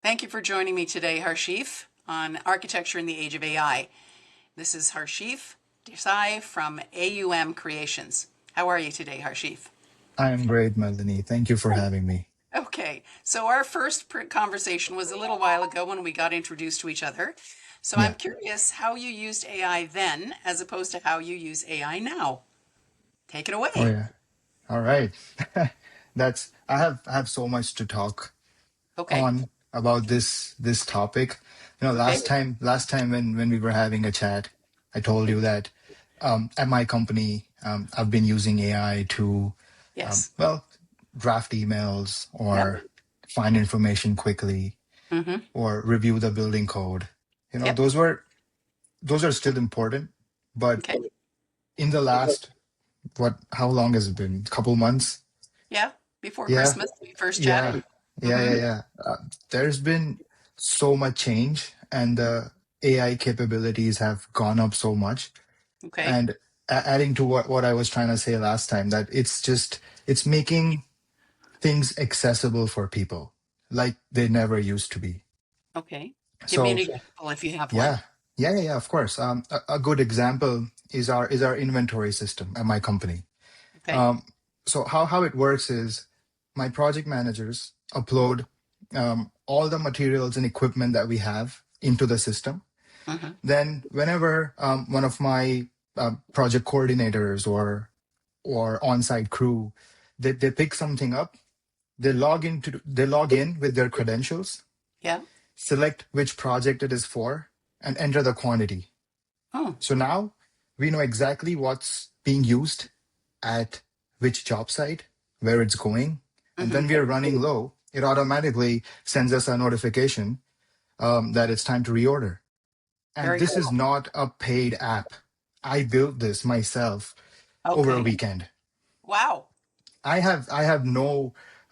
Thank you for joining me today, Harsheev, on Architecture in the Age of AI. This is Harsheev Desai from AUM Creations. How are you today, Harsheev? I'm great, Melanie. Thank you for having me. Okay, so our first conversation was a little while ago when we got introduced to each other. So I'm Yeah. curious how you used AI then as opposed to how you use AI now. Take it Oh, away. yeah. All right. I have so much to talk Okay, on about this topic. okay, Last time when we were having a chat, I told you that at my company, I've been using AI to yes. well, draft emails Yep. or find information quickly Mm-hmm. or review the building code. Yep. Those are still important, but Okay. in the last how long has it been? Couple months? Yeah. Before Yeah, Christmas, we first yeah, chatted. yeah, yeah, Mm-hmm. yeah. There's been so much change, and the AI capabilities have gone up so much. Okay. And adding to what I was trying to say last time, that it's making things accessible for people like they never used to be. Okay. Give me an So example if you have one. yeah, yeah, of course. A good example is our inventory system at my company. Okay. Um, so how it works is my project managers upload all the materials and equipment that we have into the system. Mm-hmm. Then whenever one of my project coordinators or on-site crew they pick something up, they log in with their credentials, Yeah. select which project it is for, and enter the quantity. Oh. So now we know exactly what's being used at which job site, where it's going. And Mm-hmm. when we are running low, it automatically sends us a notification that it's time to reorder. And Very this is cool. not a paid app. I built this myself over a Okay. weekend. Wow. I have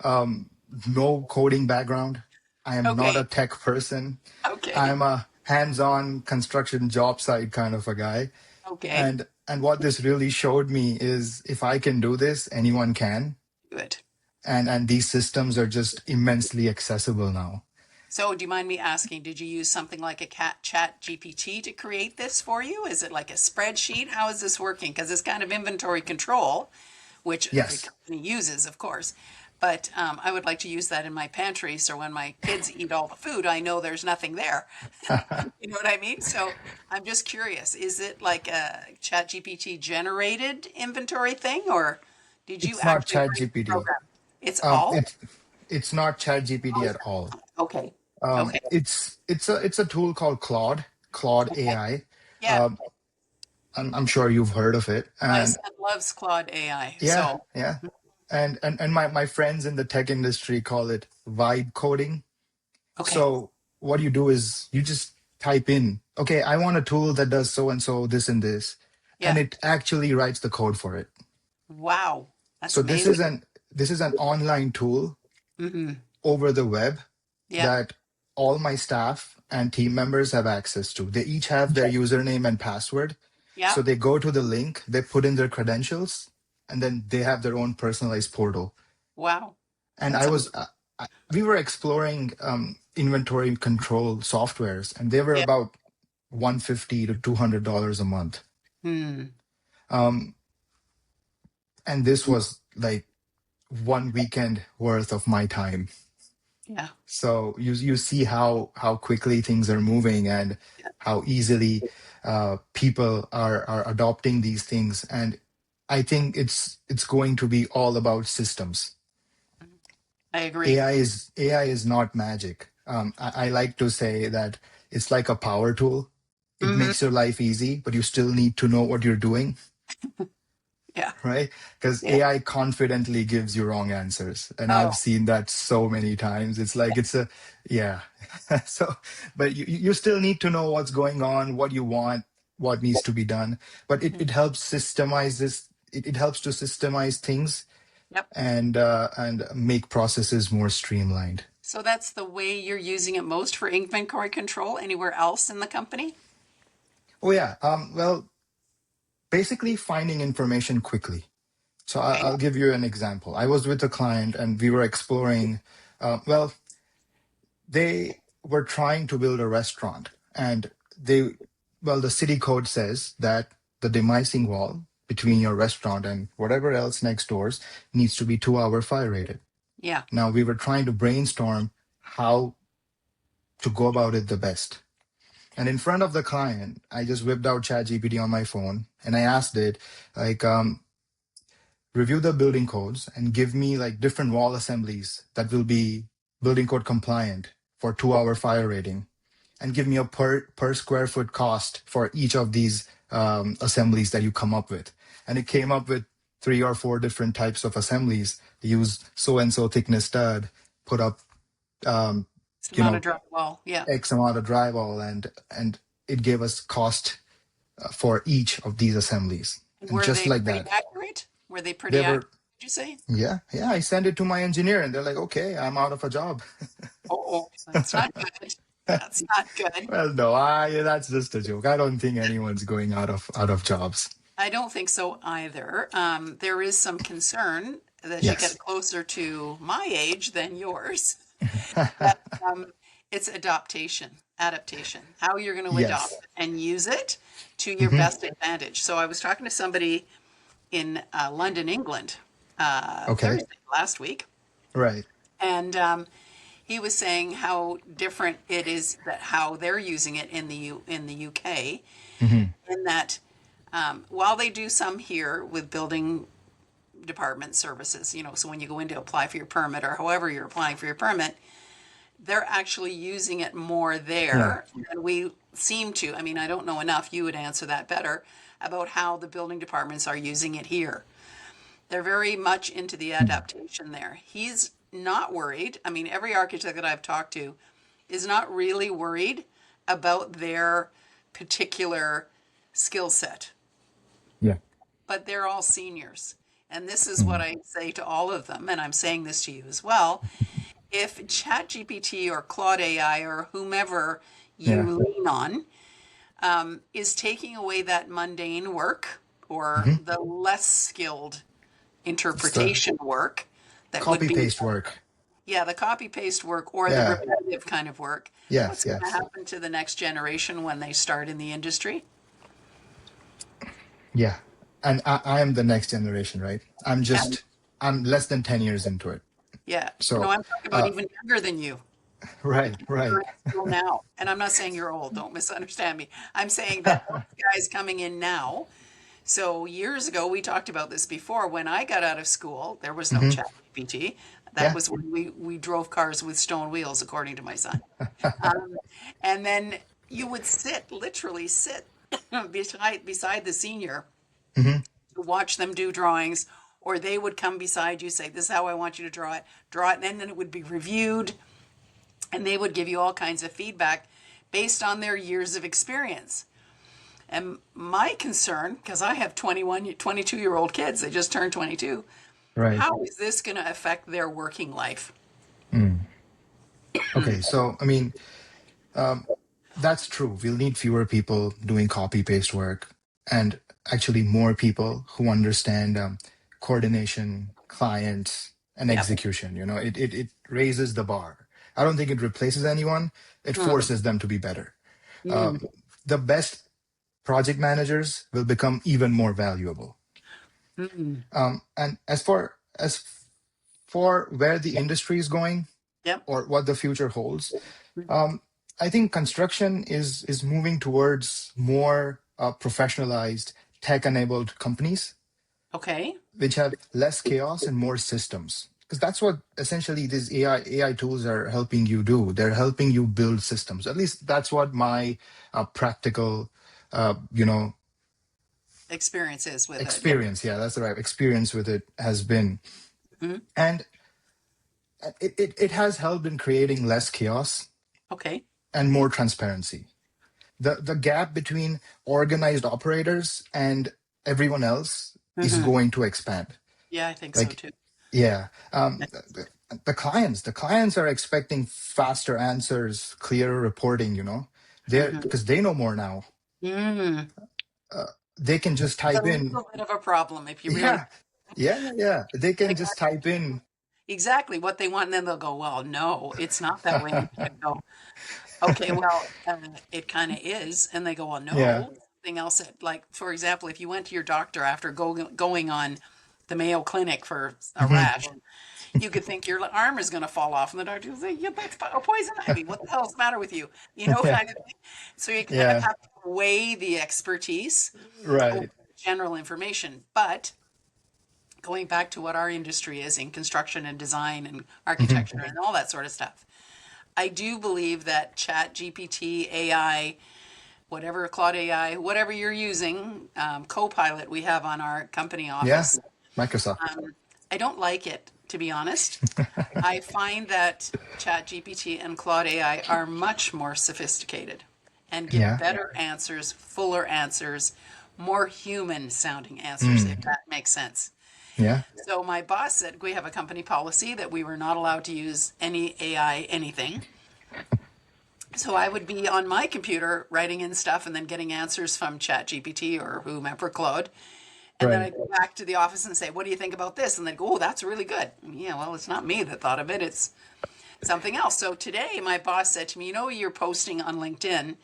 um, no coding background. I am not a Okay. tech person. Okay. I'm a hands-on construction job site kind of a guy. Okay. And what this really showed me is if I can do this, anyone can. Good. And these systems are just immensely accessible now. So, do you mind me asking, did you use something like a cat chat GPT to create this for you? Is it like a spreadsheet? How is this working? Because it's kind of inventory control, which every Yes. company uses, of course. But I would like to use that in my pantry so when my kids eat all the food, I know there's nothing there. You know what I mean? So I'm just curious, is it like a chat GPT generated inventory thing or did you It's not actually Chat write the GPT. program? It's all? It's not Chat GPT at all. Okay. Okay. It's a tool called Claude Okay. AI. Yeah. Um, I'm sure you've heard of it. My And son loves Claude AI. yeah, So, yeah. And my friends in the tech industry call it vibe coding. okay. So what you do is you just type in, okay, I want a tool that does so and so, this and this, and Yeah. it actually writes the code for it. Wow. That's So amazing. this is an online tool Mm-hmm. over the web Yeah. that all my staff and team members have access to. They each have their username and password. Yeah. So they go to the link, they put in their credentials, and then they have their own personalized portal. Wow. And That's we were exploring inventory control softwares, and they were yeah. about 150 to $200 a month. Hmm. Um, and this was like one weekend worth of my time. Yeah. So you see how quickly things are moving and Yeah. how easily people are adopting these things. And I think it's going to be all about systems. I agree. AI is not magic. I like to say that it's like a power tool. It Mm-hmm. makes your life easy, but you still need to know what you're doing, Yeah. right? Because Yeah. AI confidently gives you wrong answers. And Oh. I've seen that so many times. It's like, yeah. So, but you still need to know what's going on, what you want, what needs to be done. But it helps systemize this. It helps to systemize things Yep. and make processes more streamlined. So that's the way you're using it most for inventory control anywhere else in the company? Oh yeah. Well, basically finding information quickly. So Okay. I'll give you an example. I was with a client and we were exploring. Well, they were trying to build a restaurant, and they, well, the city code says that the demising wall between your restaurant and whatever else next doors needs to be 2-hour fire rated. Yeah. Now we were trying to brainstorm how to go about it the best. And in front of the client, I just whipped out ChatGPT on my phone and I asked it, like, review the building codes and give me like different wall assemblies that will be building code compliant for 2-hour fire rating, and give me a per square foot cost for each of these assemblies that you come up with. And it came up with 3 or 4 different types of assemblies. Use so and so thickness stud, put up um, It's you amount of know drywall. Yeah. X amount of drywall, and it gave us cost for each of these assemblies. And Were just they like pretty that, accurate? Were they they pretty were, accurate, did you say? yeah, yeah. I sent it to my engineer, and they're like, okay, I'm out of a job. Oh, oh, that's not good. That's not good. Well, no, I that's just a joke. I don't think anyone's going out of jobs. I don't think so either. There is some concern as you get Yes. closer to my age than yours that it's adaptation, how you're going to adopt Yes. it and use it to your Hmm. best advantage. So I was talking to somebody in London, England, Okay. Thursday last week, Right. and he was saying how different it is that how they're using it in the UK, Hmm. in that while they do some here with building department services, so when you go in to apply for your permit or however you're applying for your permit, they're actually using it more Yeah. there than we seem to. I mean, I don't know enough. You would answer that better about how the building departments are using it here. They're very much into the Mm. adaptation there. He's not worried. I mean, every architect that I've talked to is not really worried about their particular skill set, Yeah. but they're all seniors. And this is what Mm. I say to all of them, and I'm saying this to you as well. If ChatGPT or Claude AI or whomever Yeah. you lean on is taking away that mundane work or Hmm. the less skilled It's the interpretation work that would copy be, paste work. yeah, the copy paste work or the Yeah. repetitive kind of work, Yes. what's going to Yes. happen to the next generation when they start in the industry? Yeah. And I am the next generation, right? Yeah, I'm less than 10 years into it. yeah. No, So, I'm talking about uh, even younger than you. right, You're right. in school now. And I'm not saying you're old, don't misunderstand me. I'm saying that those guys coming in now. So years ago, we talked about this before. When I got out of school, there was no Hmm. chat GPT. That Yeah. was when we drove cars with stone wheels, according to my son. And then you would literally sit beside the senior Hmm. to watch them do drawings, or they would come beside you, say, "This is how I want you to draw it," and then it would be reviewed, and they would give you all kinds of feedback based on their years of experience. And my concern, because I have 21, 22-year-old kids, they just turned 22, Right. how is this going to affect their working life? Mm. Okay. So, I mean, um, that's true. We'll need fewer people doing copy paste work, and actually more people who understand coordination, clients, and Yeah. execution. It raises the bar. I don't think it replaces anyone. It Mm, forces them to be better. mm, Um, the best project managers will become even more valuable. mm. And as for where the industry is going Yep. or what the future holds, um, I think construction is moving towards more professionalized, tech-enabled companies, Okay. which have less chaos and more systems. Because that's what essentially these AI tools are helping you do. They're helping you build systems. At least that's what my practical, you know, Experiences with it. Yeah. experience. Yeah, that's the right experience with it has been. Mhm. And it has helped in creating less chaos Okay. and more transparency. The gap between organized operators and everyone else is Hmm. going to expand. Yeah, I think so Like, too. yeah, the clients are expecting faster answers, clearer reporting. They're Hmm. because they know more now. Mm. Uh, they can just A type in, little bit of a problem if you really, yeah, yeah, yeah, yeah. They can like, just type in, exactly what they want, and then they'll go, well, no, it's not that way. And I go, okay, well, it kind of is. And they go, well, Yeah. no, something else. Like, for example, if you went to your doctor after going on the Mayo Clinic for a Hmm. rash, you could think your arm is going to fall off, and the doctor will say, yeah, that's a poison ivy. What the hell is the matter with you? You know, Yeah. kind of thing. So you kind of Yeah. have to weigh the expertise over Right. general information. But going back to what our industry is in construction and design and Hmm. architecture and all that sort of stuff, I do believe that Chat GPT, AI, whatever Claude AI, whatever you're using, Copilot we have on our company Yeah. office, Microsoft. I don't like it, to be honest. I find that Chat GPT and Claude AI are much more sophisticated and give Yeah. better answers, fuller answers, more human sounding answers, if Mm. that makes sense. Yeah. So my boss said we have a company policy that we were not allowed to use any AI anything. So I would be on my computer writing in stuff and then getting answers from ChatGPT or whomever, Claude. And then Right. I'd go back to the office and say, what do you think about this? And they'd go, oh, that's really good. Yeah, well, it's not me that thought of it. It's something else. So today my boss said to me, you know, you're posting on LinkedIn.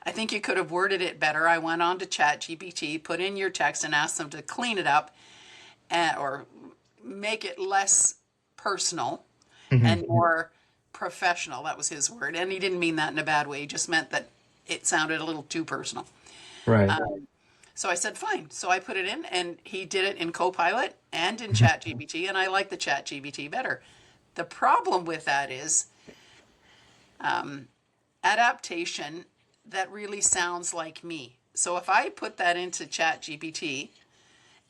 I think you could have worded it better. I went on to ChatGPT, put in your text and asked them to clean it up or make it less personal Hmm. and more professional. That was his word. And he didn't mean that in a bad way. He just meant that it sounded a little too personal. Right. So I said, fine. So I put it in, and he did it in Copilot and in Hmm. ChatGPT, and I like the ChatGPT better. The problem with that is adaptation that really sounds like me. So if I put that into ChatGPT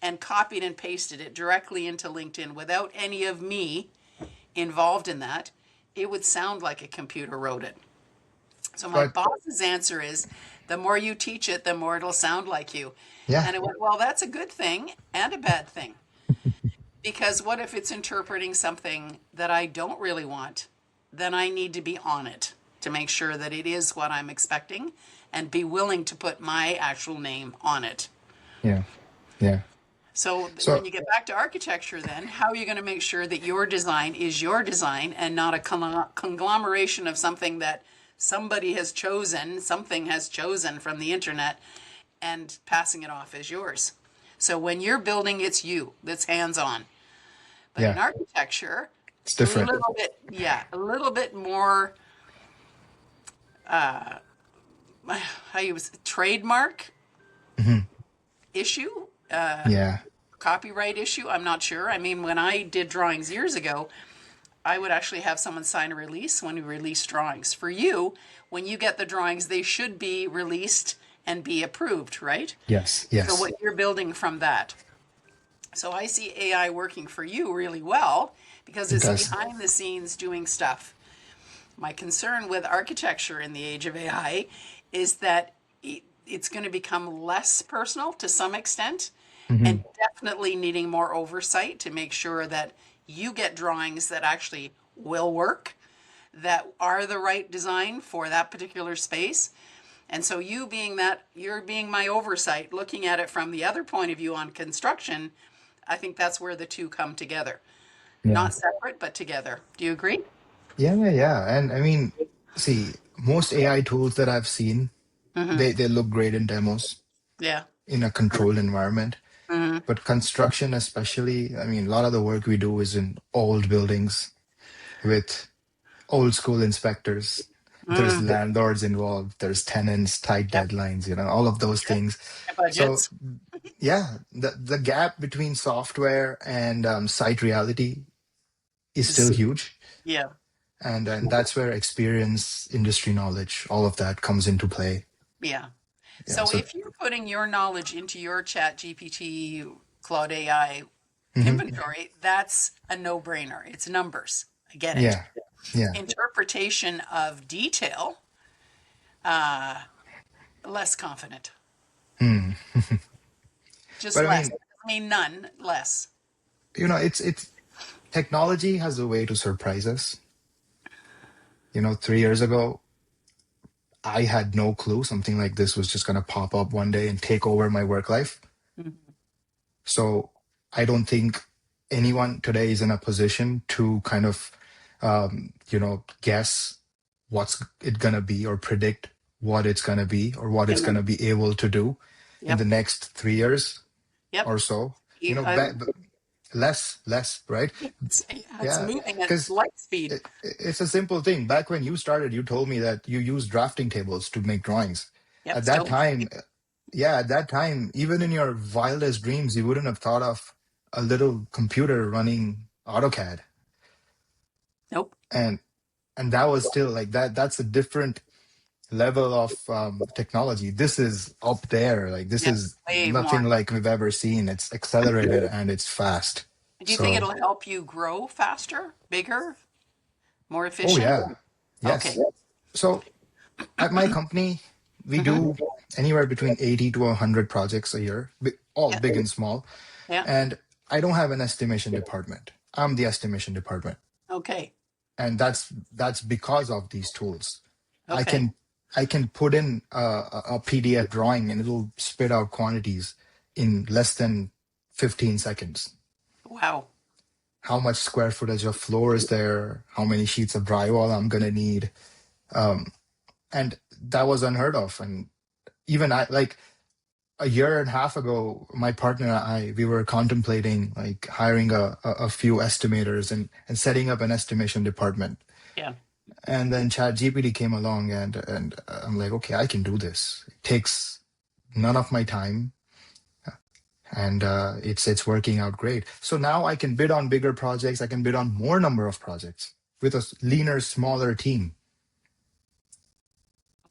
and copied and pasted it directly into LinkedIn without any of me involved in that, it would sound like a computer wrote it. So my But boss's answer is the more you teach it, the more it'll sound like you. yeah. And I went, well, that's a good thing and a bad thing. Because what if it's interpreting something that I don't really want? Then I need to be on it to make sure that it is what I'm expecting and be willing to put my actual name on it. Yeah. Yeah. So when So you get back to architecture, then how are you going to make sure that your design is your design and not a conglomeration of something that something has chosen from the internet and passing it off as yours? So when you're building, it's you that's hands on. But in yeah, architecture, it's a different. little bit, yeah, a little bit more, how you was trademark Hmm. issue, Yeah. copyright issue. I'm not sure. I mean, when I did drawings years ago, I would actually have someone sign a release when we release drawings. For you, when you get the drawings, they should be released and be approved, right? Yes. So Yes. what you're building from that. So I see AI working for you really well because It it's does. behind the scenes doing stuff. My concern with architecture in the age of AI is that it's going to become less personal to some extent and Hmm. definitely needing more oversight to make sure that you get drawings that actually will work, that are the right design for that particular space. And so you being that, you're being my oversight, looking at it from the other point of view on construction, I think that's where the two come together. Yeah. Not separate, but together. Do you agree? Yeah. Yeah. Yeah. And I mean, see, most AI tools that I've seen, Mm-hmm. they look great in demos Yeah. in a controlled environment. Mm-hmm. But construction, especially, I mean, a lot of the work we do is in old buildings with old school inspectors. There's Mm. landlords involved, there's tenants, tight Yep. deadlines, all of those Yep. things. So Budgets. yeah, the gap between software and site reality is still Is- huge. Yeah. And that's where experience, industry knowledge, all of that comes into play. Yeah. Yeah. So So if you're putting your knowledge into your Chat GPT, Claude AI mhm, inventory, that's a no-brainer. It's numbers. I get it. yeah, yeah. Interpretation of detail, less confident. Hmm. Just But I less. mean, Doesn't mean none, less. it's technology has a way to surprise us. 3 years ago, I had no clue something like this was just going to pop up one day and take over my work life. Mhm. So I don't think anyone today is in a position to kind of, guess what's it gonna be or predict what it's gonna be or what it's Yep. gonna be able to do in the Yep. next 3 years Yep. or so. You You- know, I- less, right? it's Yeah, moving at because light speed. it's a simple thing. Back when you started, you told me that you use drafting tables to make drawings. Yep. At that Still. time, yeah, at that time, even in your wildest dreams, you wouldn't have thought of a little computer running AutoCAD. Nope. And that was still like that. That's a different level of technology. This is up there. Like this Yep. is Way nothing more. like we've ever seen. It's accelerated and it's fast. Do you think So, it'll help you grow faster, bigger, more oh efficient? yeah, Okay. yes. So at my company, we Mm-hmm. do anywhere between 80 to 100 projects a year, all Yeah. big and small. Yeah. And I don't have an estimation department. I'm the estimation department. Okay. And that's because of these tools. I Okay. can I can put in a PDF drawing and it'll spit out quantities in less than 15 seconds. Wow. How much square footage of floor is there? How many sheets of drywall I'm gonna need? And that was unheard of. And even I like a year and a half ago, my partner and we were contemplating like hiring a few estimators and setting up an estimation department. Yeah. And then ChatGPT came along and I'm like, okay, I can do this. It takes none of my time and it's working out great. So now I can bid on bigger projects. I can bid on more number of projects with a leaner, smaller team.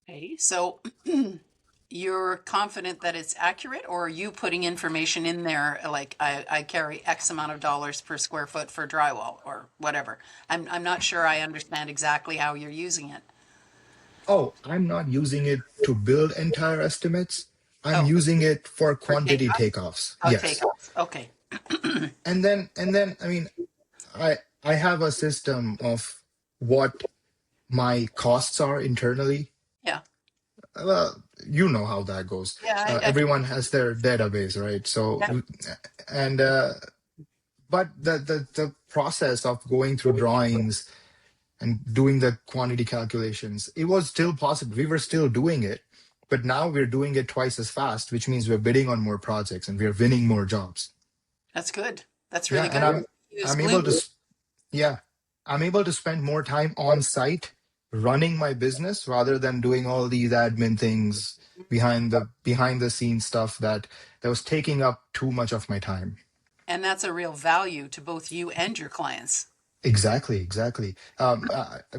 Okay. So you're confident that it's accurate, or are you putting information in there like I carry X amount of dollars per square foot for drywall or whatever? I'm not sure I understand exactly how you're using it. Oh, I'm not using it to build entire estimates. I'm Oh, using it for for quantity takeoff? takeoffs. Oh, Yes. takeoffs. Okay. And then I mean I have a system of what my costs are internally. Yeah. Well, you know how that goes. Yeah. I do. Everyone has their database, right? So, Yeah. and but the process of going through drawings and doing the quantity calculations, it was still possible. We were still doing it, but now we're doing it twice as fast, which means we're bidding on more projects and we're winning more jobs. That's good. That's Yeah, really and good. Use I'm able to Glue. yeah, I'm able to spend more time on site running my business rather than doing all these admin things behind the scenes stuff that was taking up too much of my time. And that's a real value to both you and your clients. Exactly, exactly.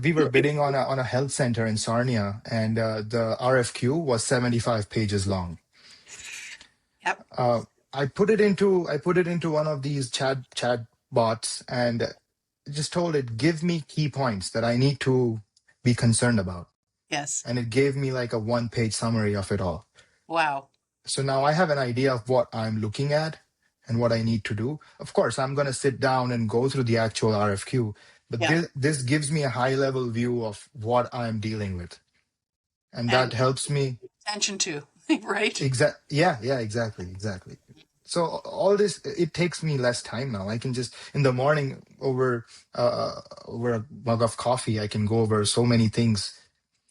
We were bidding on a health center in Sarnia, and the RFQ was 75 pages long. Yep. Uh, I put it into one of these chat bots and just told it, give me key points that I need to be concerned about. Yes. And it gave me like a 1 page summary of it all. Wow. So now I have an idea of what I'm looking at and what I need to do. Of course, I'm going to sit down and go through the actual RFQ, but Yeah. this gives me a high level view of what I'm dealing with. And that And helps me. attention to, right? Yeah, exactly. So all this, it takes me less time now. I can just in the morning over a mug of coffee, I can go over so many things,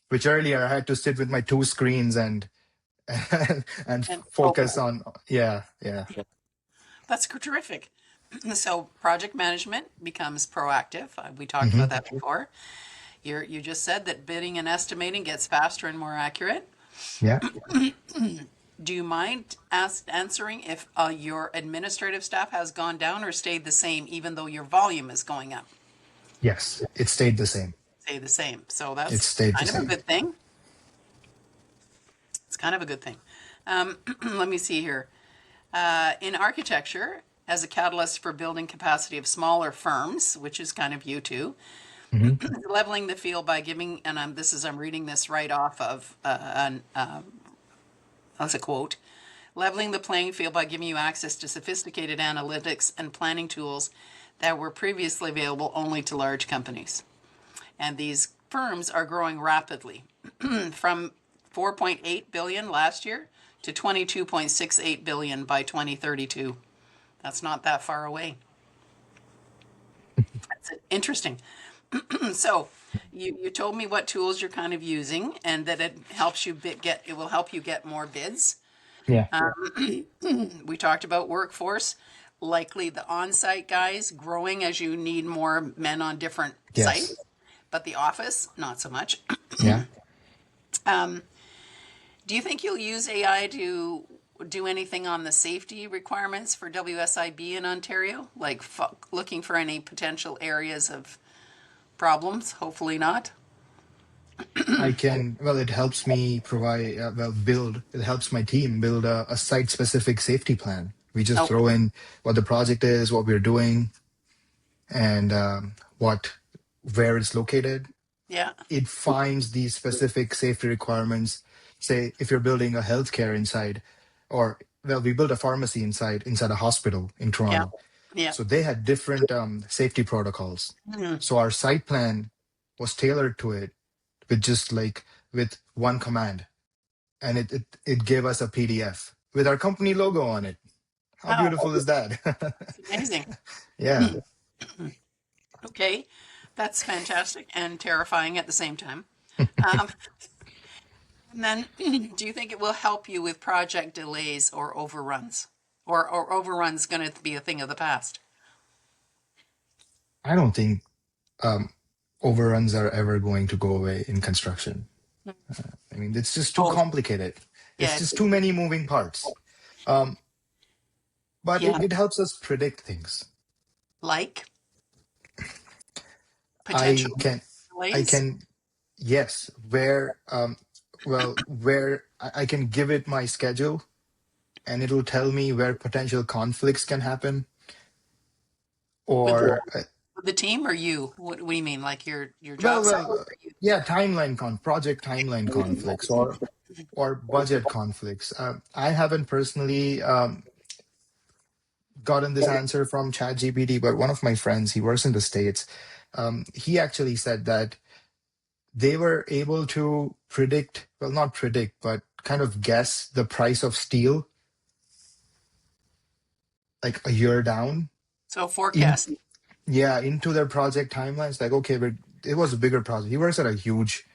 which earlier I had to sit with my two screens and and And focus focus. on. Yeah. That's terrific. So project management becomes proactive. We talked Hmm. about that before. You just said that bidding and estimating gets faster and more accurate. Yeah. Do you mind answering if your administrative staff has gone down or stayed the same, even though your volume is going up? Yes, it stayed the same. Stay the same. So It that's stayed the kind of a same. good thing. It's kind of a good thing. Let me see here. In architecture, as a catalyst for building capacity of smaller firms, which is kind of you too, Hmm. leveling the field by giving, and I'm reading this right off of that's a quote. Leveling the playing field by giving you access to sophisticated analytics and planning tools that were previously available only to large companies. And these firms are growing rapidly from 4.8 billion last year to 22.68 billion by 2032. That's not that far away. Interesting. So you told me what tools you're kind of using and that it will help you get more bids. Yeah. We talked about workforce, likely the on-site guys growing as you need more men on different sites, Yes. but the office, not so much. Yeah. Do you think you'll use AI to do anything on the safety requirements for WSIB in Ontario? Like looking for any potential areas of problems? Hopefully not. I can, well, it helps me provide, it helps my team build a site specific safety plan. We just Oh, throw in what the project is, what we're doing, and where it's located. yeah, It finds these specific safety requirements. Say, if you're building a healthcare inside, or, well, we built a pharmacy inside a hospital in yeah, Toronto. yeah. So they had different safety protocols. Mhm. So our site plan was tailored to it with just like with one command, and it gave us a PDF with our company logo on it. How Wow, beautiful is that? that's amazing. Yeah. Okay, that's fantastic and terrifying at the same time. Um, and then, do you think it will help you with project delays or overruns? Or overruns going to be a thing of the past? I don't think um, overruns are ever going to go away in construction. I mean, it's just too Oh, complicated. It's yeah, just too many moving parts. Um, but yeah. it helps us predict things. Like I potential can, I delays? can, yes, where I can give it my schedule and it'll tell me where potential conflicts can happen. With Or, the team or you? What do you mean? Like your well, job site? well, yeah, project timeline conflicts or budget conflicts. I haven't personally gotten this answer from ChatGPT, but one of my friends, he works in the States. He actually said that they were able to predict, well, not predict, but kind of guess the price of steel like a year down So in, forecast. yeah, into their project timelines. Like, okay, but it was a bigger project. He works at a huge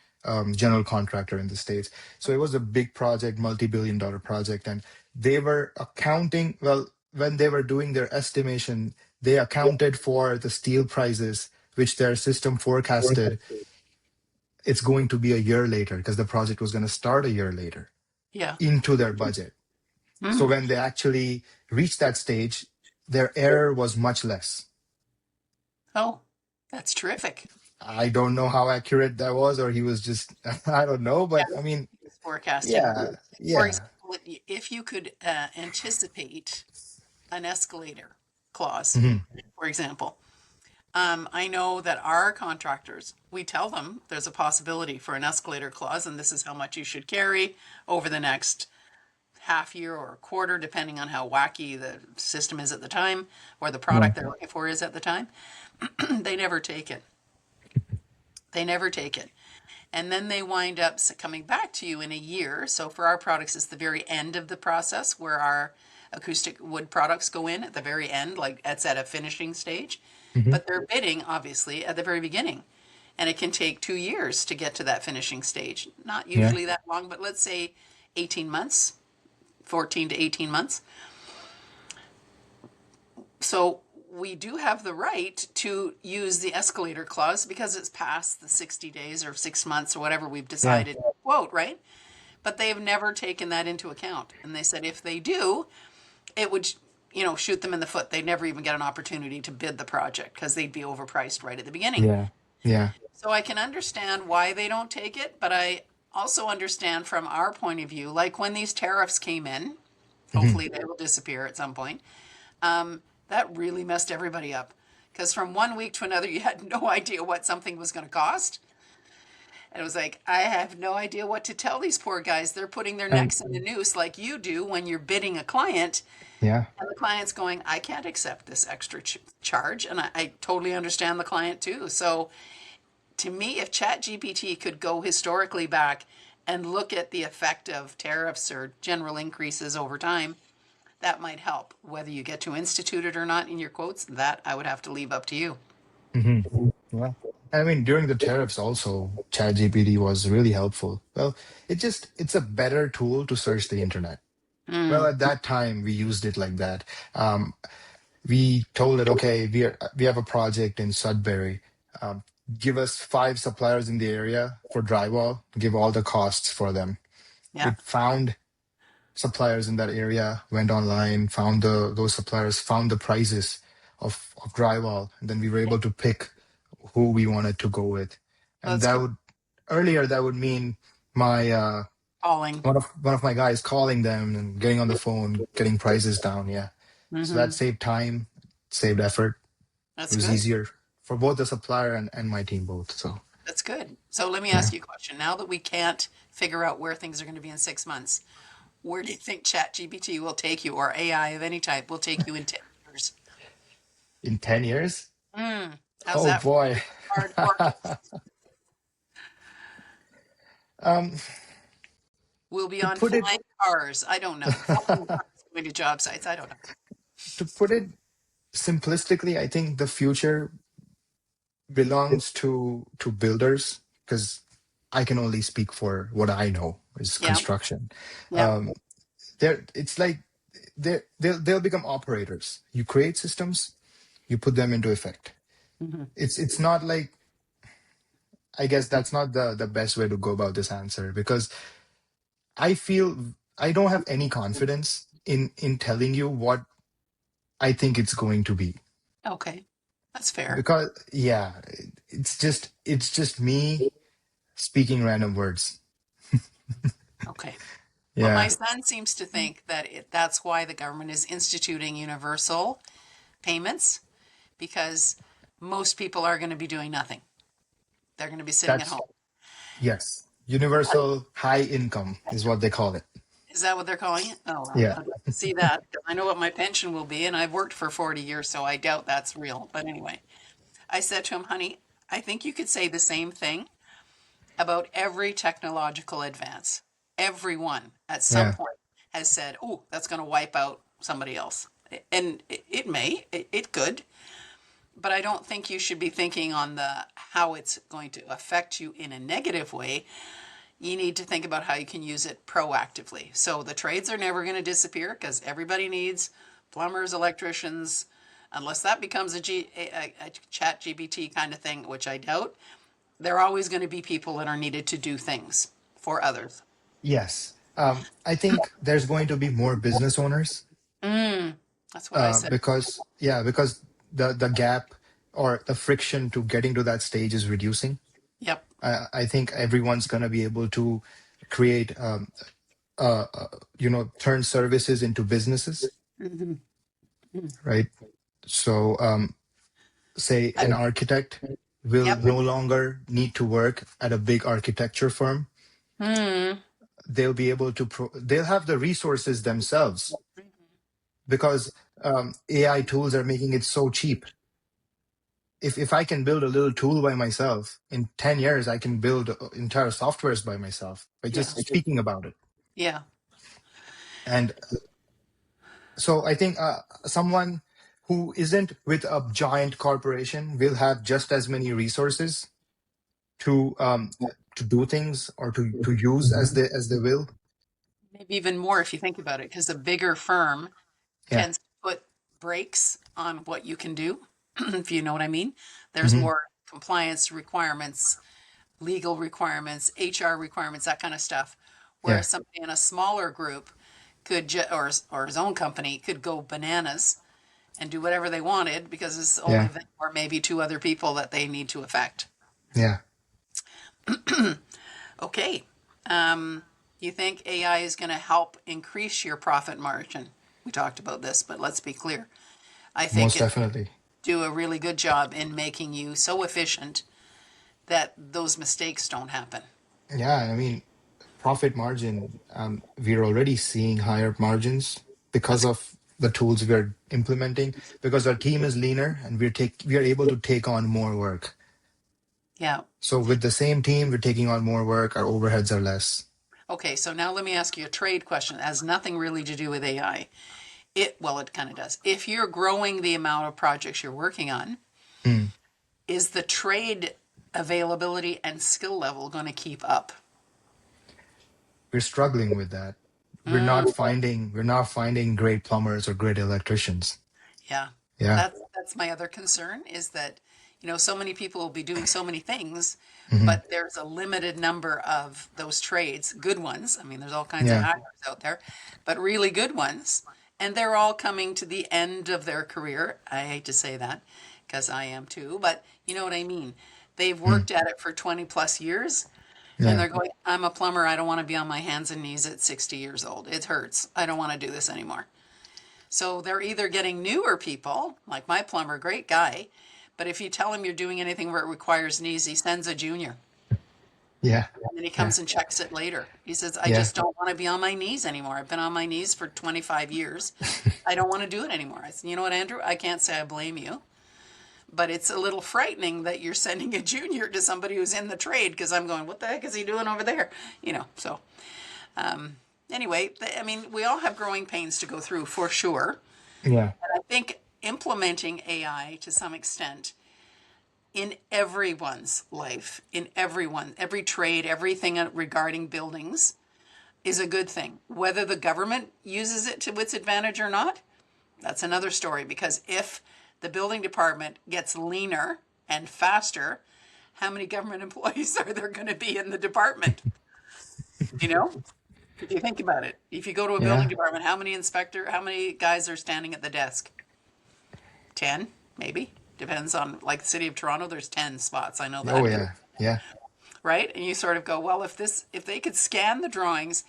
general contractor in the States. So it was a big project, multi-billion dollar project. And they were accounting, well, when they were doing their estimation, they accounted for the steel prices, which their system forecasted it's going to be a year later because the project was going to start a year later Yeah. into their budget. So Mm. when they actually reached that stage, their error was much less. Oh, that's terrific. I don't know how accurate that was, or he was just, I don't know. Yeah, But I mean, it's forecasting. yeah, For yeah. example, if you could anticipate an escalator clause, Mhm. for example, I know that our contractors, we tell them there's a possibility for an escalator clause, and this is how much you should carry over the next half year or a quarter, depending on how wacky the system is at the time or the Yeah, product they're looking for is at the time. They never take it. They never take it. And then they wind up coming back to you in a year. So for our products, it's the very end of the process where our acoustic wood products go in at the very end, like it's at a finishing stage. hmm, But they're bidding, obviously, at the very beginning. And it can take 2 years to get to that finishing stage. Not yeah, usually that long, but let's say 18 months, 14 to 18 months. So we do have the right to use the escalator clause because it's past the 60 days or 6 months or whatever we've yeah, decided to quote, right? But they have never taken that into account. And they said if they do, it would, shoot them in the foot. They'd never even get an opportunity to bid the project because they'd be overpriced right at the beginning. yeah, yeah. So I can understand why they don't take it, but I also understand from our point of view, like when these tariffs came in, Mhm. hopefully they will disappear at some point. That really messed everybody up because from one week to another, you had no idea what something was going to cost. And it was like, I have no idea what to tell these poor guys. They're putting their And necks in the noose like you do when you're bidding a client. yeah, And the client's going, I can't accept this extra charge. And I totally understand the client too. So to me, if ChatGPT could go historically back and look at the effect of tariffs or general increases over time, that might help. Whether you get to institute it or not in your quotes, that I would have to leave up to you. Hmm. Yeah. I mean, during the tariffs also, ChatGPT was really helpful. Well, it's a better tool to search the internet. Well, Mm, at that time, we used it like that. Um, we told it, okay, we have a project in Sudbury. Um, give us 5 suppliers in the area for drywall. Give all the costs for them. yeah. It found suppliers in that area, went online, found those suppliers, found the prices of drywall, and then we were able to pick who we wanted to go with. Well, And that's that good. would earlier that would mean my Calling. one of my guys calling them and getting on the phone, getting prices down. Yeah. So that Hmm. saved time, saved effort. It That's was good. easier for both the supplier and my team both. So That's good. So let me yeah. ask you a question. Now that we can't figure out where things are going to be in 6 months, where do you think ChatGPT will take you, or AI of any type will take you in 10 years? In 10 years? Mm, how's Oh that for boy. hard forecast? um, We'll be to on put it flying cars. I don't know. Flying cars going to job sites. I don't know. to put it simplistically, I think the future belongs to builders because I can only speak for what I know is Yeah. construction. Yeah. Um, it's like they'll become operators. You create systems, you put them into effect. Hmm. It's not like I guess that's not the best way to go about this answer because I feel I don't have any confidence in telling you what I think it's going to be Okay. That's fair. because yeah, it's just me speaking random words. Okay. Well, my Yeah, son seems to think that that's why the government is instituting universal payments because most people are going to be doing nothing. They're going to be sitting at that's home. yes. Universal high income is what they call it. Is that what they're calling it? Oh, well, Yeah. I'd like to see that. I know what my pension will be, and I've worked for 40 years, so I doubt that's real. But anyway, I said to him, honey, I think you could say the same thing about every technological advance. Everyone at some Yeah. point has said, oh, that's going to wipe out somebody else. And it may, it could, but I don't think you should be thinking on the how it's going to affect you in a negative way. You need to think about how you can use it proactively. So the trades are never going to disappear because everybody needs plumbers, electricians, unless that becomes a chat GBT kind of thing, which I doubt. There are always going to be people that are needed to do things for others. Yes. I think there's going to be more business owners Mm, that's what I said. because the gap or the friction to getting to that stage is reducing. Yep. I think everyone's going to be able to create, turn services into businesses, Hmm. right? So, say I, an architect will yep. no longer need to work at a big architecture firm. Mm, They'll be able to, they'll have the resources themselves because AI tools are making it so cheap. If I can build a little tool by myself, in 10 years, I can build entire softwares by myself by yeah. just speaking about it. Yeah. And so I think someone who isn't with a giant corporation will have just as many resources to to do things or to use as they will. Maybe even more if you think about it, because a bigger firm Yeah. tends to put brakes on what you can do, if you know what I mean. There's Hmm. more compliance requirements, legal requirements, HR requirements, that kind of stuff. Yeah. Whereas somebody in a smaller group or his own company could go bananas and do whatever they wanted because it's only Yeah. them or maybe two other people that they need to affect. Yeah. Okay. You think AI is going to help increase your profit margin? We talked about this, but let's be clear. I think Most it definitely. do a really good job in making you so efficient that those mistakes don't happen. Yeah. I mean, profit margin. We're already seeing higher margins because That's of the tools we're implementing. Because our team is leaner and we are able to take on more work. yeah. So with the same team, we're taking on more work. Our overheads are less. Okay, so now let me ask you a trade question. It has nothing really to do with AI. It kind of does. If you're growing the amount of projects you're working on, Hmm. is the trade availability and skill level going to keep up? We're struggling with that. Mm, We're not finding great plumbers or great electricians. yeah. Yeah. That's my other concern is that, so many people will be doing so many things, Hmm. but there's a limited number of those trades, good ones. I mean, there's all kinds of Yeah. hackers out there, but really good ones. And they're all coming to the end of their career. I hate to say that because I am too, but you know what I mean. They've Mm. worked at it for 20 plus years and Yeah. they're going, I'm a plumber. I don't want to be on my hands and knees at 60 years old. It hurts. I don't want to do this anymore. So they're either getting newer people, like my plumber, great guy, but if you tell him you're doing anything where it requires knees, he sends a junior. Yeah. And then he Yeah. comes and checks it later. He says, I Yeah. just don't want to be on my knees anymore. I've been on my knees for 25 years. I don't want to do it anymore. I said, you know what, Andrew? I can't say I blame you, but it's a little frightening that you're sending a junior to somebody who's in the trade because I'm going, what the heck is he doing over there? So anyway, I mean, we all have growing pains to go through for sure. Yeah. I think implementing AI to some extent in everyone's life, in every trade, everything regarding buildings is a good thing. Whether the government uses it to its advantage or not, that's another story. Because if the building department gets leaner and faster, how many government employees are there going to be in the department? You know, if you think about it, if you go to a building Yeah. department, how many guys are standing at the desk? 10, maybe. Depends on, like the city of Toronto, there's 10 spots. I know Oh that. yeah. Yeah. Right? And you sort of go, well, if they could scan the drawings,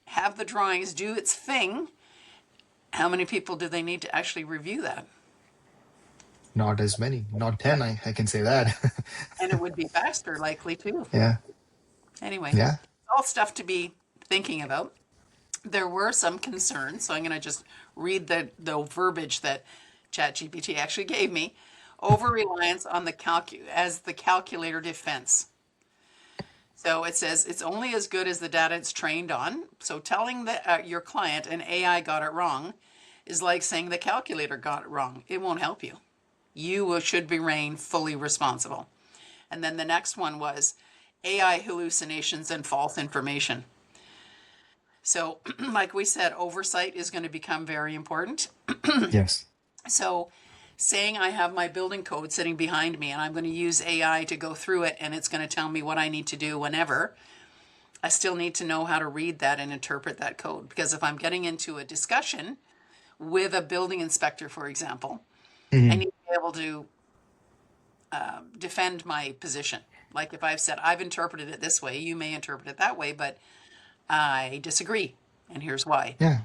have the drawings do its thing, how many people do they need to actually review that? Not as many. Not 10, I can say that. And it would be faster, likely too. Yeah. Anyway, Yeah. all stuff to be thinking about. There were some concerns, so I'm going to just read the verbiage that ChatGPT actually gave me. Over reliance on as the calculator defense. So it says it's only as good as the data it's trained on. So telling your client an AI got it wrong is like saying the calculator got it wrong. It won't help you. You should remain fully responsible. And then the next one was AI hallucinations and false information. So, like we said, oversight is going to become very important. Yes. So, saying I have my building code sitting behind me and I'm going to use AI to go through it and it's going to tell me what I need to do whenever, I still need to know how to read that and interpret that code. Because if I'm getting into a discussion with a building inspector, for example, I Hmm. need to be able to defend my position. Like if I've said, I've interpreted it this way, you may interpret it that way, but I disagree. And here's why. Yeah.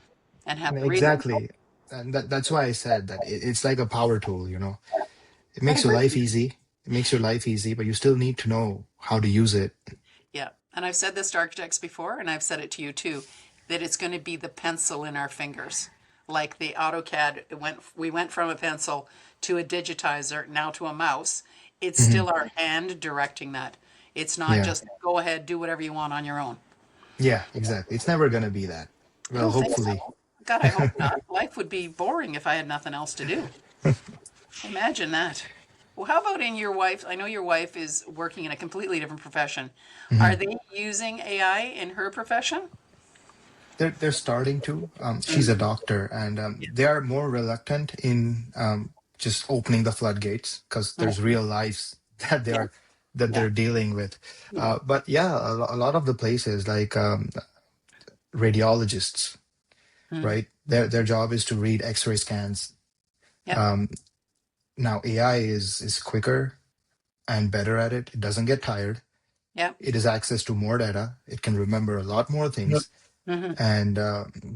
And have the reason. Exactly. And that's why I said that it's like a power tool, you know. It I makes your agree. life easy. It makes your life easy, but you still need to know how to use it. Yeah. And I've said this to architects before, and I've said it to you too, that it's going to be the pencil in our fingers. Like the AutoCAD, we went from a pencil to a digitizer, now to a mouse. It's Hmm. still our hand directing that. It's not Yeah. just go ahead, do whatever you want on your own. Yeah, exactly. It's never gonna be that. I Well, don't think hopefully. so. God, I hope not. Life would be boring if I had nothing else to do. Imagine that. Well, how about in your wife? I know your wife is working in a completely different profession. Are Mhm. they using AI in her profession? They're starting to. She's a doctor, and they are more reluctant in just opening the floodgates because Mm, there's real lives that yeah, they're yeah, dealing with. yeah. But yeah, a lot of the places like radiologists, Mm, right? Their job is to read X-ray scans. yep, Um, Now AI is quicker and better at it. It doesn't get tired. yep. It has access to more data. It can remember a lot more things, Hmm. and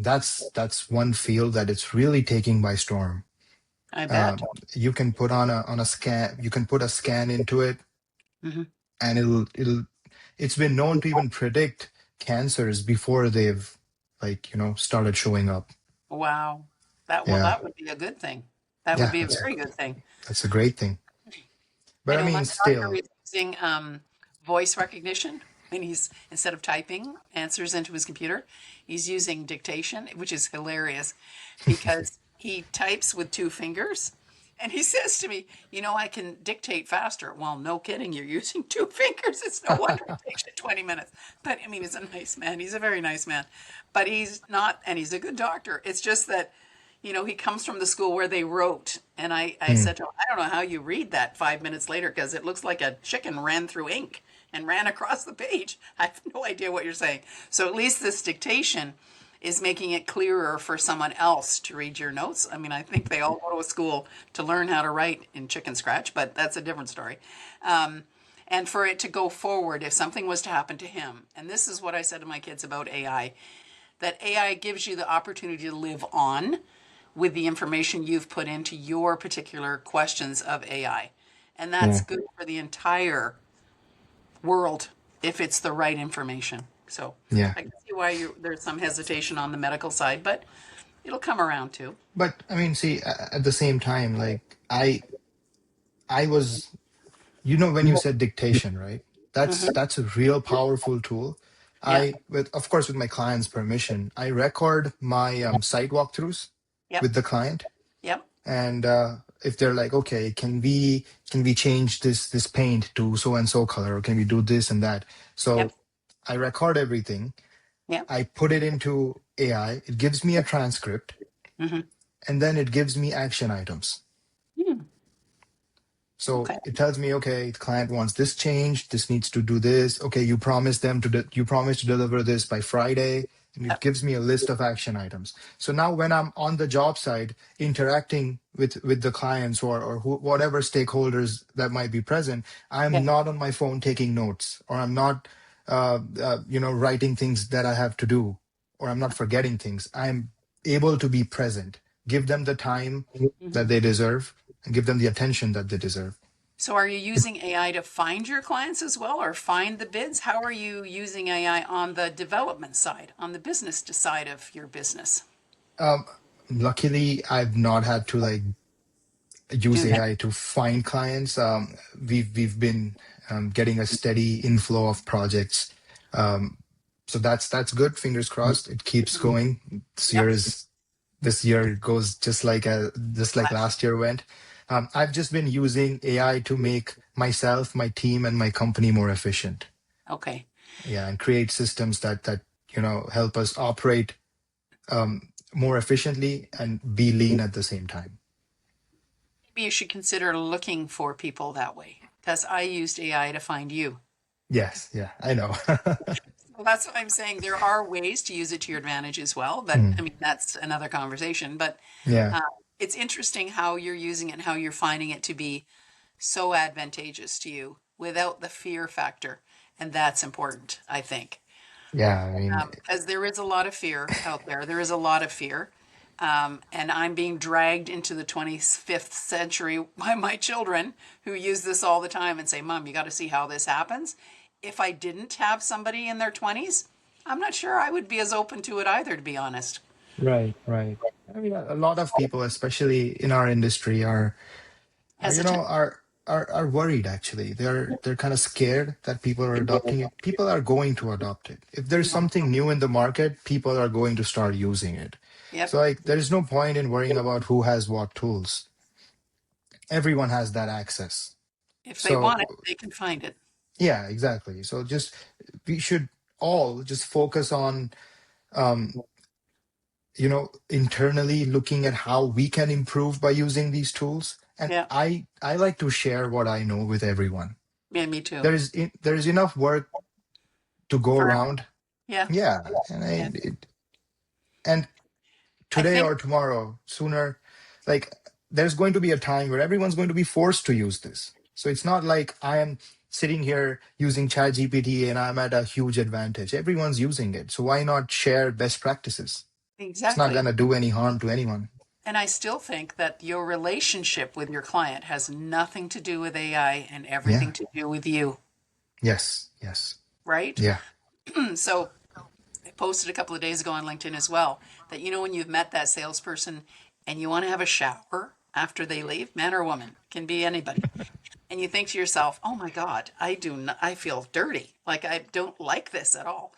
that's one field that it's really taking by storm. I bet. Um, you can put on a scan. You can put a scan into it, Hmm. and it's been known to even predict cancers before they've started showing up. Wow. Well, Yeah, that would be a good thing. That would yeah, be a very good thing. that's a great thing. I But I know my mean, doctor still, is using voice recognition, and he's instead of typing answers into his computer, he's using dictation, which is hilarious because he types with two fingers, And he says to me, I can dictate faster. Well, no kidding. You're using two fingers. It's no wonder it takes you 20 minutes. But I mean, he's a nice man. He's a very nice man. But he's not, and he's a good doctor. It's just that, he comes from the school where they wrote. And I Hmm. said to him, I don't know how you read that 5 minutes later because it looks like a chicken ran through ink and ran across the page. I have no idea what you're saying. So at least this dictation is making it clearer for someone else to read your notes. I mean, I think they all go to a school to learn how to write in chicken scratch, but that's a different story. Um, and for it to go forward, if something was to happen to him, and this is what I said to my kids about AI, that AI gives you the opportunity to live on with the information you've put into your particular questions of AI. And that's Yeah. good for the entire world if it's the right information. So Yeah. I can see why there's some hesitation on the medical side, but it'll come around too. But I mean, see, at the same time, like I was, when you said dictation, right? Hmm. That's a real powerful tool. Yeah. Of course, with my client's permission, I record my site walkthroughs Yep. with the client, Yep. and if they're like, okay, can we change this paint to so and so color, or can we do this and that? Yep. So I record everything. Yep. I put it into AI. It gives me a transcript, Hmm. and then it gives me action items. Hmm. So Okay. it tells me, okay, the client wants this change. This needs to do this. Okay, you promised to deliver this by Friday, and it Yep. gives me a list of action items. So now when I'm on the job side interacting with the clients or whatever stakeholders that might be present, I'm Yep. not on my phone taking notes, or I'm not, writing things that I have to do, or I'm not forgetting things. I'm able to be present, give them the time Hmm. that they deserve, and give them the attention that they deserve. So are you using AI to find your clients as well or find the bids? How are you using AI on the development side, on the business side of your business? Um, Luckily, I've not had to like use Do that. AI to find clients. We've been getting a steady inflow of projects. Um, so that's good. Fingers crossed. It keeps Mhm. going. Yep. This year goes just like Last last year went. I've just been using AI to make myself, my team, and my company more efficient. year. Okay. Yeah, and create systems that help us operate more efficiently and be lean at the same time. Maybe you should consider looking for people that way because I used AI to find you. Yes, yeah, I know. Well, that's what I'm saying. There are ways to use it to your advantage as well, but I Mm, mean, that's another conversation. But yeah, uh, it's interesting how you're using it and how you're finding it to be so advantageous to you without the fear factor. And that's important, I think, yeah. I mean, because there is a lot of fear out there. There is a lot of fear. And I'm being dragged into the 25th century by my children who use this all the time and say, Mom, you got to see how this happens. If I didn't have somebody in their 20s, I'm not sure I would be as open to it either, to be honest. right, right. I mean, a lot of people, especially in our industry, are you know Hesitant. are worried. Actually, they're kind of scared that people are adopting it. People are going to adopt it. If there's something new in the market, people are going to start using it. Yep. So, like, there's no point in worrying about who has what tools. Everyone has that access. If they want it, So they can find it. yeah, exactly. So just we should all just focus on um, internally looking at how we can improve by using these tools. And Yeah. I like to share what I know with everyone. Yeah, me too. There is enough work to go For around. yeah. Yeah, and Yeah. and I today think or tomorrow, sooner, like, there's going to be a time where everyone's going to be forced to use this. So it's not like I am sitting here using ChatGPT and I'm at a huge advantage. Everyone's using it. So why not share best practices? It's not exactly. going to do any harm to anyone. And I still think that your relationship with your client has nothing to do with AI and everything Yeah. to do with you, Yes. Yes. right? Yeah. So I posted a couple of days ago on LinkedIn as well that when you've met that salesperson and you want to have a shower after they leave, man or woman, can be anybody. And you think to yourself, "Oh my God, I feel dirty. Like I don't like this at all."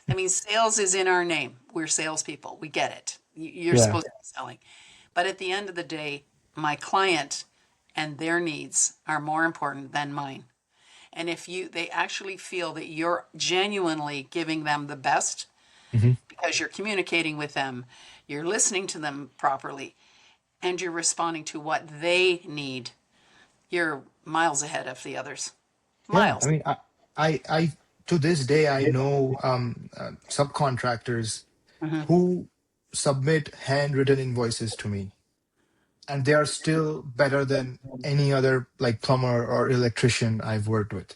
I mean, sales is in our name. We're salespeople. We get it. You're Yeah. supposed to be selling. But at the end of the day, my client and their needs are more important than mine. And if they actually feel that you're genuinely giving them the best Hmm. because you're communicating with them, you're listening to them properly, and you're responding to what they need, you're miles ahead of the others. Yeah, I Miles. mean, I to this day, I know subcontractors Hmm. who submit handwritten invoices to me, and they are still better than any other like plumber or electrician I've worked with.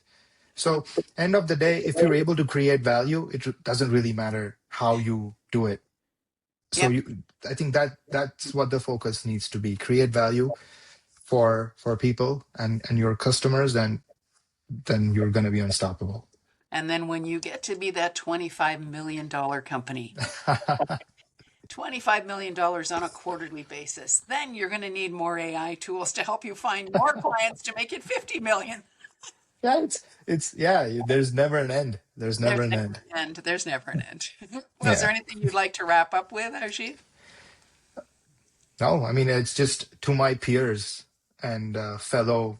So, end of the day, if you're able to create value, doesn't really matter how you do it. So Yep. I think that's what the focus needs to be: create value for people and your customers, and then you're going to be unstoppable. And then when you get to be that $25 million company, $25 million on a quarterly basis, then you're going to need more AI tools to help you find more clients to make it 50 million. Yeah, it's yeah. There's never an end. There's never There's an never end. an end. There's never an end. Well, is there Yeah. anything you'd like to wrap up with, Harsheev? No, I mean it's just to my peers and fellow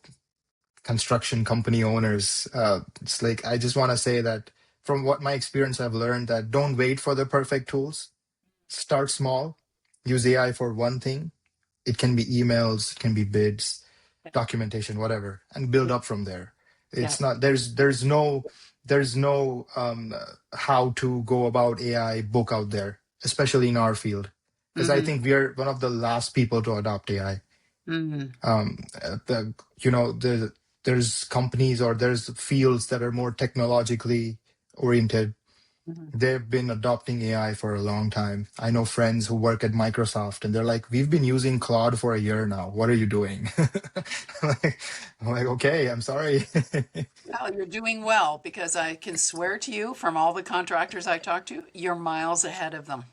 construction company owners. It's like I just want to say that from what my experience, I've learned that don't wait for the perfect tools. Start small. Use AI for one thing. It can be emails, it can be bids, documentation, whatever, and build Yeah. up from there. Yeah. It's not there's no how to go about AI book out there, especially in our field, because I Mm-hmm. think we are one of the last people to adopt AI. Mm-hmm. There's companies or there's fields that are more technologically oriented. Mm-hmm. They've been adopting AI for a long time. I know friends who work at Microsoft and they're like, we've been using Claude for a year now. What are you doing? I'm like, okay, I'm sorry. Well, you're doing well because I can swear to you from all the contractors I talk to, you're miles ahead of them.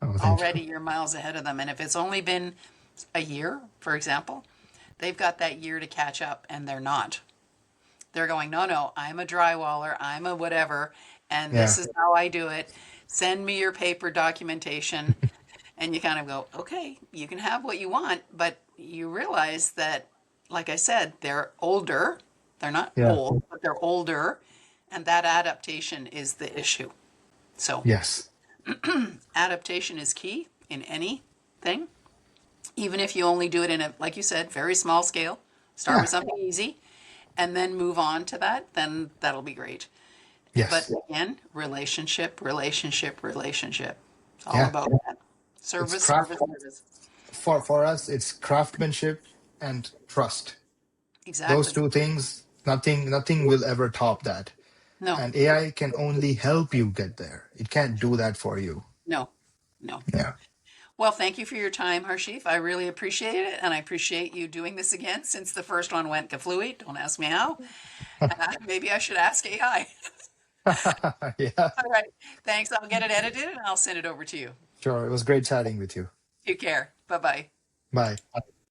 Oh, thank Already you. you're miles ahead of them. And if it's only been a year, for example, they've got that year to catch up and they're not. They're going, no, no, I'm a drywaller, I'm a whatever, and this Yeah. is how I do it. Send me your paper documentation. And you kind of go, okay, you can have what you want, but you realize that, like I said, they're older. They're not Yeah. old, but they're older. And that adaptation is the issue. So, Yes. adaptation is key in anything, even if you only do it in a, like you said, very small scale. Start with Yeah. something easy and then move on to that, then that'll be great. But Yes. again, relationship, relationship, relationship. It's all Yeah. about that. It's Service, craft service, service. for us, it's craftsmanship and trust. Those Exactly. two things, nothing will ever top that. No, And AI can only help you get there. It can't do that for you. no, no. Yeah. Well, thank you for your time, Harsheef. I really appreciate it. And I appreciate you doing this again since the first one went kaflooey. Don't ask me how. Maybe I should ask AI. Yeah. All right. Thanks. I'll get it edited and I'll send it over to you. Sure. It was great chatting with you. Take care. Bye bye. Bye.